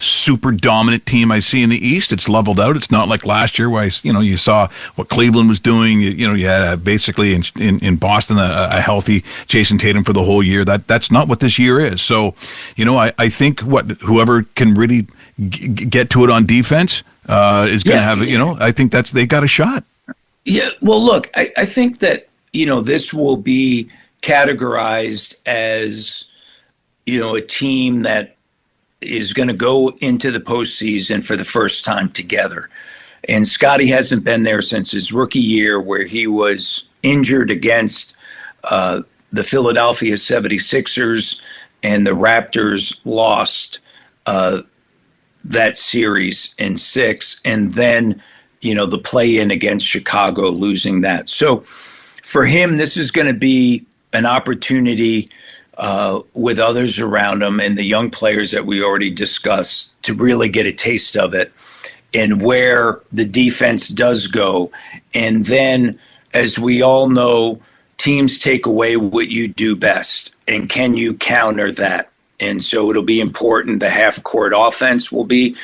super dominant team I see in the East. It's leveled out. It's not like last year where you saw what Cleveland was doing. You had basically in Boston a healthy Jason Tatum for the whole year. That's not what this year is. So, I think whoever can really get to it on defense is going to have, I think they got a shot. Yeah. Well, look, I think that, this will be categorized as, a team that is going to go into the postseason for the first time together. And Scottie hasn't been there since his rookie year, where he was injured against the Philadelphia 76ers, and the Raptors lost that series in 6. And then, the play-in against Chicago, losing that. So for him, this is going to be an opportunity with others around him and the young players that we already discussed to really get a taste of it and where the defense does go. And then, as we all know, teams take away what you do best. And can you counter that? And so it'll be important. The half-court offense will be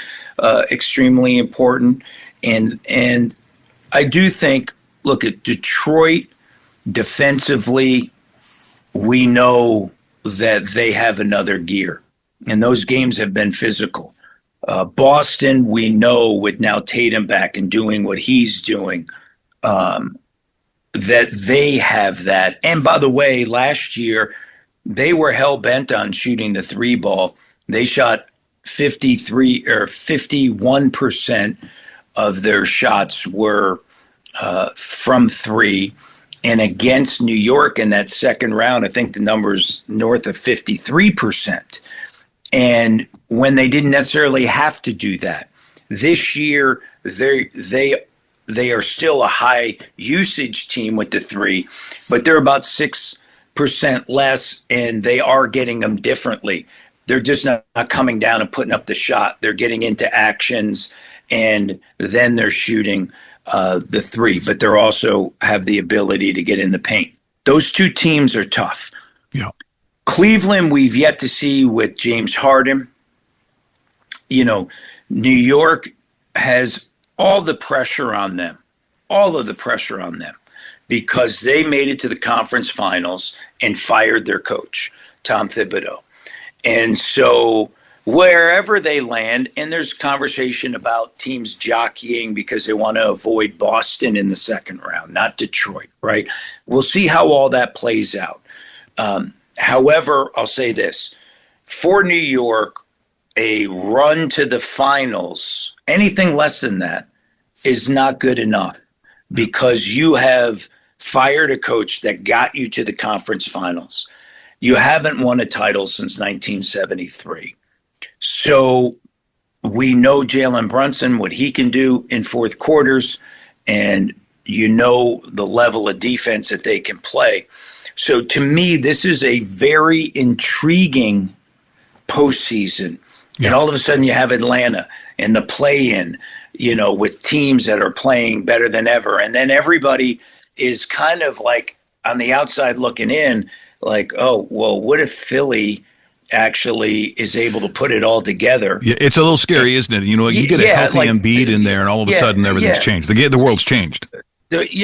extremely important. And I do think, look, at Detroit defensively, we know that they have another gear, and those games have been physical. Boston, we know with now Tatum back and doing what he's doing, that they have that. And by the way, last year, they were hell-bent on shooting the 3 ball. They shot 51% of their shots were from 3. And against New York in that second round, I think the number's north of 53%. And when they didn't necessarily have to do that. This year, they are still a high usage team with the 3, but they're about 6% less, and they are getting them differently. They're just not coming down and putting up the shot. They're getting into actions, and then they're shooting the 3, but they're also have the ability to get in the paint. Those two teams are tough. Yeah. Cleveland, we've yet to see with James Harden. New York has all the pressure on them, because they made it to the conference finals and fired their coach, Tom Thibodeau. And so wherever they land, and there's conversation about teams jockeying because they want to avoid Boston in the second round, not Detroit, right? We'll see how all that plays out. However, I'll say this. For New York, a run to the finals, anything less than that, is not good enough, because you have fired a coach that got you to the conference finals. You haven't won a title since 1973. So we know Jalen Brunson, what he can do in fourth quarters, and the level of defense that they can play. So to me, this is a very intriguing postseason. Yeah. And all of a sudden you have Atlanta and the play-in, with teams that are playing better than ever. And then everybody is kind of like on the outside looking in, like, oh, well, what if Philly actually is able to put it all together? Yeah, it's a little scary, isn't it? You get a healthy Embiid in there, and all of a sudden everything's changed. The world's changed.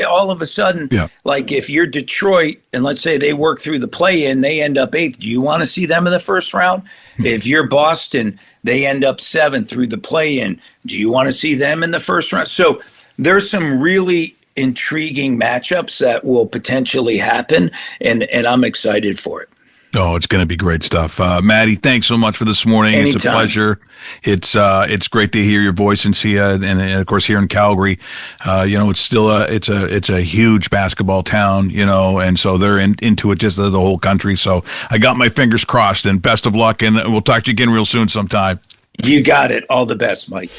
All of a sudden, like if you're Detroit, and let's say they work through the play-in, they end up 8th. Do you want to see them in the first round? If you're Boston, they end up 7th through the play-in. Do you want to see them in the first round? So there's some really intriguing matchups that will potentially happen, and I'm excited for it. Oh, it's going to be great stuff. Maddie, thanks so much for this morning. Anytime. It's a pleasure. It's great to hear your voice and see you. And of course, here in Calgary, it's still it's a huge basketball town, and so they're into it, just the whole country. So I got my fingers crossed, and best of luck. And we'll talk to you again real soon sometime. You got it. All the best, Mike.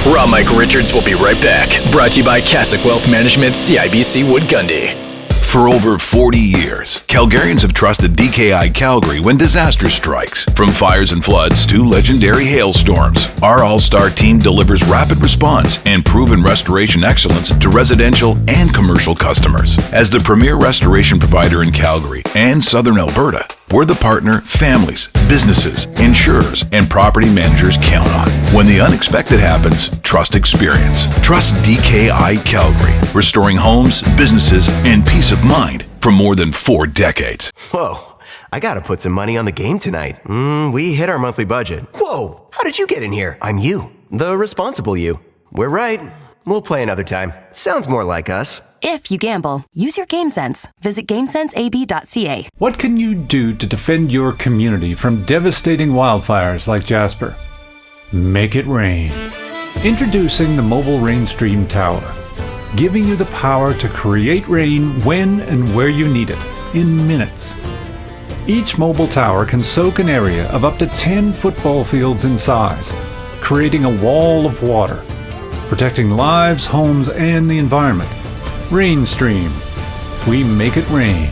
Raw Mike Richards will be right back. Brought to you by Cassock Wealth Management, CIBC Wood Gundy. For over 40 years, Calgarians have trusted DKI Calgary when disaster strikes. From fires and floods to legendary hailstorms, our all-star team delivers rapid response and proven restoration excellence to residential and commercial customers. As the premier restoration provider in Calgary and Southern Alberta, We're the partner families, businesses, insurers, and property managers count on. When the unexpected happens, trust experience. Trust DKI Calgary, restoring homes, businesses, and peace of mind for more than 4 decades. Whoa, I gotta put some money on the game tonight. We hit our monthly budget. Whoa, how did you get in here? I'm you, the responsible you. We're right. We'll play another time. Sounds more like us. If you gamble, use your game sense. Visit GameSenseAB.ca. What can you do to defend your community from devastating wildfires like Jasper? Make it rain. Introducing the mobile rain stream tower, giving you the power to create rain when and where you need it, in minutes. Each mobile tower can soak an area of up to 10 football fields in size, creating a wall of water, protecting lives, homes, and the environment. Rainstream. We make it rain.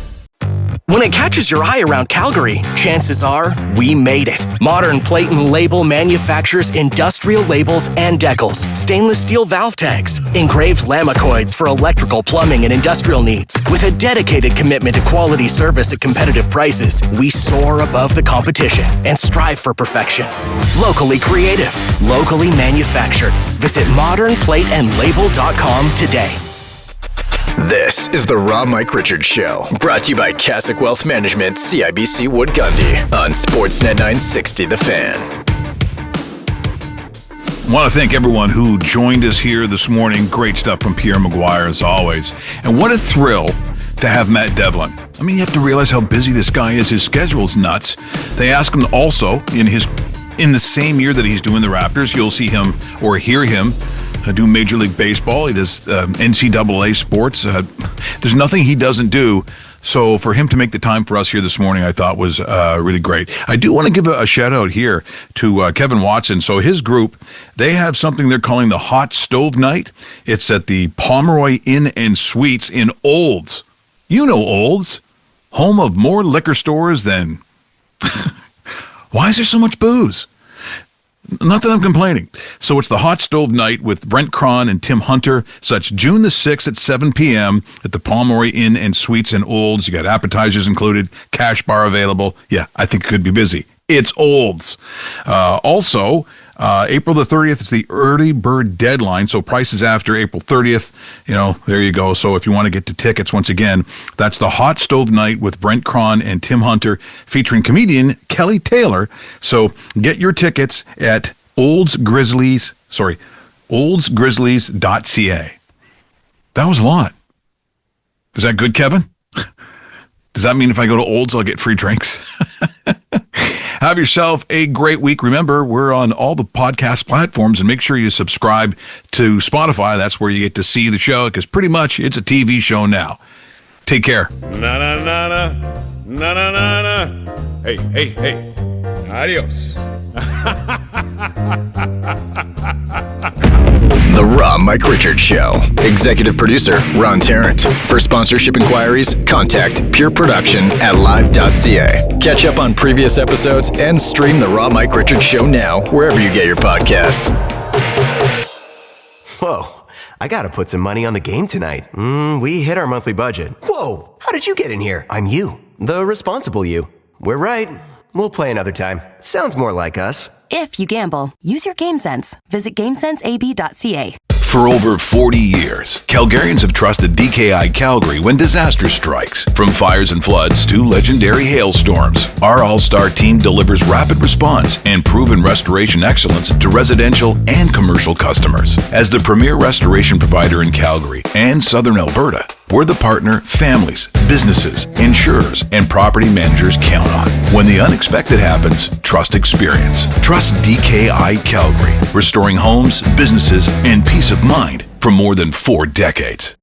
When it catches your eye around Calgary, chances are we made it. Modern Plate and Label manufactures industrial labels and decals, stainless steel valve tags, engraved lamicoids for electrical, plumbing, and industrial needs. With a dedicated commitment to quality service at competitive prices, we soar above the competition and strive for perfection. Locally creative, locally manufactured. Visit modernplateandlabel.com today. This is the Raw Mike Richards Show, brought to you by Cassock Wealth Management, CIBC Wood Gundy, on Sportsnet 960 The Fan. I want to thank everyone who joined us here this morning. Great stuff from Pierre McGuire, as always. And what a thrill to have Matt Devlin. I mean, you have to realize how busy this guy is. His schedule's nuts. They ask him also, in the same year that he's doing the Raptors, you'll see him or hear him do Major League Baseball. He does NCAA sports. There's nothing he doesn't do. So for him to make the time for us here this morning, I thought was really great. I do want to give a shout out here to Kevin Watson. So his group, they have something they're calling the Hot Stove Night. It's at the Pomeroy Inn and Suites in Olds. You know Olds, home of more liquor stores than... Why is there so much booze? Not that I'm complaining. So it's the Hot Stove Night with Brent Cron and Tim Hunter. So that's June the 6th at 7 p.m. at the Pomeroy Inn and Suites in Olds. You got appetizers included, cash bar available. Yeah, I think it could be busy. It's Olds. Also, April the 30th is the early bird deadline. So prices after April 30th, there you go. So if you want to get to tickets, once again, that's the Hot Stove Night with Brent Cron and Tim Hunter featuring comedian Kelly Taylor. So get your tickets at oldsgrizzlies.ca. That was a lot. Is that good, Kevin? Does that mean if I go to Olds, I'll get free drinks? Have yourself a great week. Remember, we're on all the podcast platforms, and make sure you subscribe to Spotify. That's where you get to see the show, because pretty much it's a TV show now. Take care. Na na na na na na na na. Hey, hey, hey. Adios. The Raw Mike Richards Show. Executive producer, Ron Tarrant. For sponsorship inquiries, contact Pure Production at live.ca. Catch up on previous episodes and stream The Raw Mike Richards Show now, wherever you get your podcasts. Whoa, I gotta put some money on the game tonight. We hit our monthly budget. Whoa, how did you get in here? I'm you, the responsible you. We're right. We'll play another time. Sounds more like us. If you gamble, use your game sense. Visit GameSenseAB.ca. For over 40 years, Calgarians have trusted DKI Calgary when disaster strikes. From fires and floods to legendary hailstorms, our all-star team delivers rapid response and proven restoration excellence to residential and commercial customers. As the premier restoration provider in Calgary and Southern Alberta, we're the partner families, businesses, insurers, and property managers count on. When the unexpected happens, trust experience. Trust DKI Calgary, restoring homes, businesses, and peace of mind for more than 4 decades.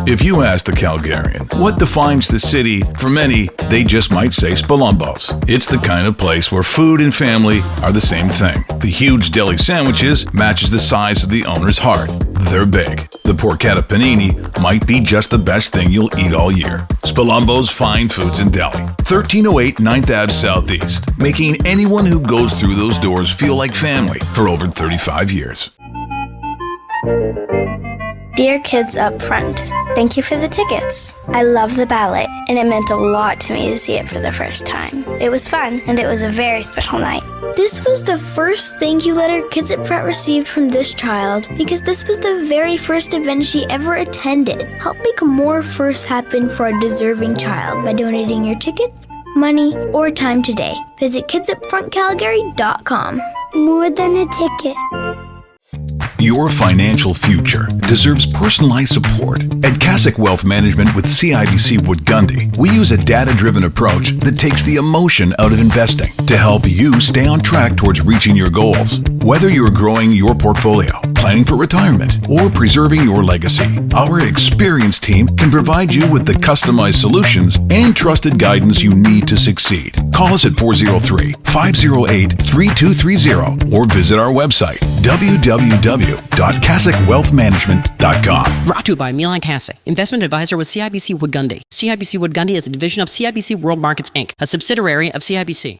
If you ask the Calgarian what defines the city, for many, they just might say Spalumbo's. It's the kind of place where food and family are the same thing. The huge deli sandwiches matches the size of the owner's heart. They're big. The porchetta panini might be just the best thing you'll eat all year. Spalumbo's Fine Foods and Deli, 1308 9th Ave Southeast, making anyone who goes through those doors feel like family for over 35 years. Dear kids up front, thank you for the tickets. I love the ballet, and it meant a lot to me to see it for the first time. It was fun, and it was a very special night. This was the first thank you letter Kids at Pratt received from this child because this was the very first event she ever attended. Help make more firsts happen for a deserving child by donating your tickets, money, or time today. Visit kidsupfrontcalgary.com. More than a ticket. Your financial future deserves personalized support. At Cassock Wealth Management with CIBC Wood Gundy, we use a data-driven approach that takes the emotion out of investing to help you stay on track towards reaching your goals. Whether you're growing your portfolio, planning for retirement, or preserving your legacy, our experienced team can provide you with the customized solutions and trusted guidance you need to succeed. Call us at 403-508-3230 or visit our website, www.cassocwealthmanagement.com. Brought to you by Milan Kasich, investment advisor with CIBC Wood Gundy. CIBC Wood Gundy is a division of CIBC World Markets Inc., a subsidiary of CIBC.